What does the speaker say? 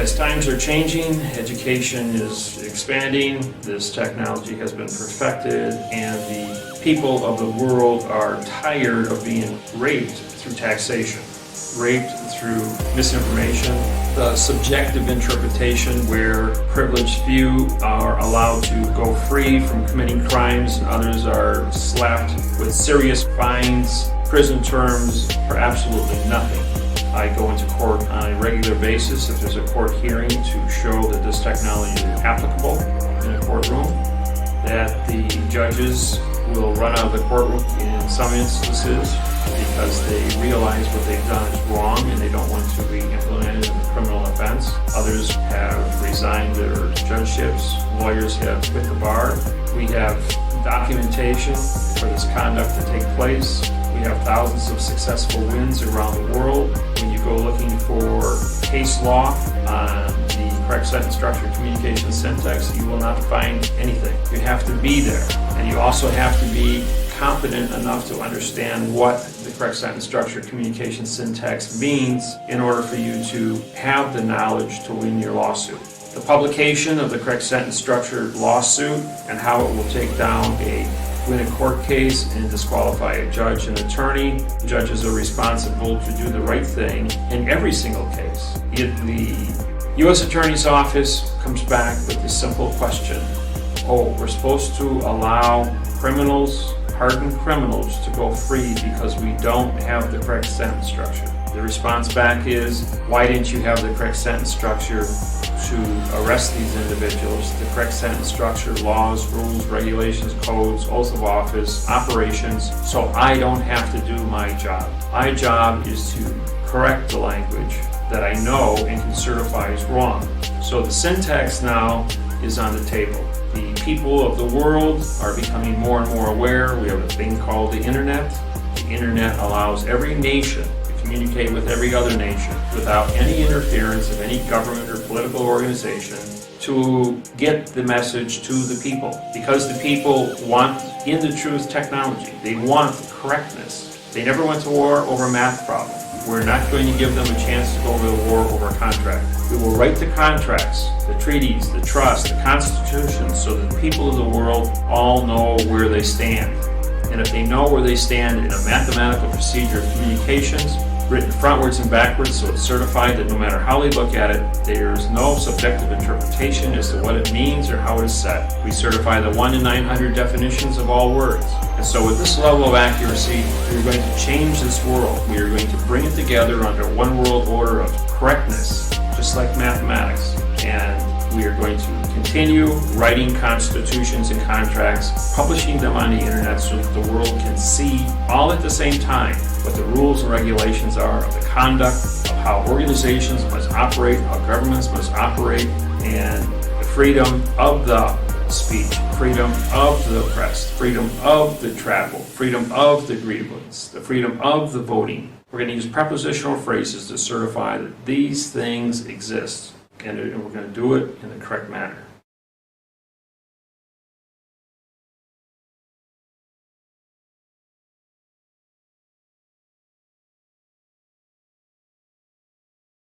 As times are changing, education is expanding, this technology has been perfected, and the people of the world are tired of being raped through taxation, raped through misinformation, the subjective interpretation where privileged few are allowed to go free from committing crimes and others are slapped with serious fines, prison terms for absolutely nothing. I go into court on a regular basis if there's a court hearing to show that this technology is applicable in a courtroom, that the judges will run out of the courtroom in some instances because they realize what they've done is wrong and they don't want to be implemented in a criminal offense. Others have resigned their judgeships. Lawyers have quit the bar. We have documentation for this conduct to take place. We have thousands of successful wins around the world. When you go looking for case law on the correct sentence structure, communication, syntax, you will not find anything. You have to be there, and you also have to be competent enough to understand what the correct sentence structure, communication, syntax means in order for you to have the knowledge to win your lawsuit. The publication of the correct sentence structure lawsuit and how it will take down win a court case and disqualify a judge and attorney. Judges are responsible to do the right thing in every single case. If the U.S. Attorney's Office comes back with the simple question, oh, we're supposed to allow criminals, hardened criminals, to go free because we don't have the correct sentence structure. The response back is, why didn't you have the correct sentence structure to arrest these individuals? The correct sentence structure, laws, rules, regulations, codes, oath of office, operations, so I don't have to do my job. My job is to correct the language that I know and can certify is wrong. So the syntax now is on the table. The people of the world are becoming more and more aware. We have a thing called the internet. The internet allows every nation communicate with every other nation without any interference of any government or political organization to get the message to the people. Because the people want in the truth technology. They want correctness. They never went to war over a math problem. We're not going to give them a chance to go to the war over a contract. We will write the contracts, the treaties, the trust, the constitution, so that the people of the world all know where they stand. And if they know where they stand in a mathematical procedure of communications, written frontwards and backwards, so it's certified that no matter how they look at it, there's no subjective interpretation as to what it means or how it is said. We certify the 1 in 900 definitions of all words. And so with this level of accuracy, we're going to change this world. We are going to bring it together under one world order of correctness, just like mathematics. And we are going to continue writing constitutions and contracts, publishing them on the internet so that the world can see all at the same time what the rules and regulations are of the conduct, of how organizations must operate, how governments must operate, and the freedom of the speech, freedom of the press, freedom of the travel, freedom of the grievance, the freedom of the voting. We're going to use prepositional phrases to certify that these things exist. And we're going to do it in the correct manner.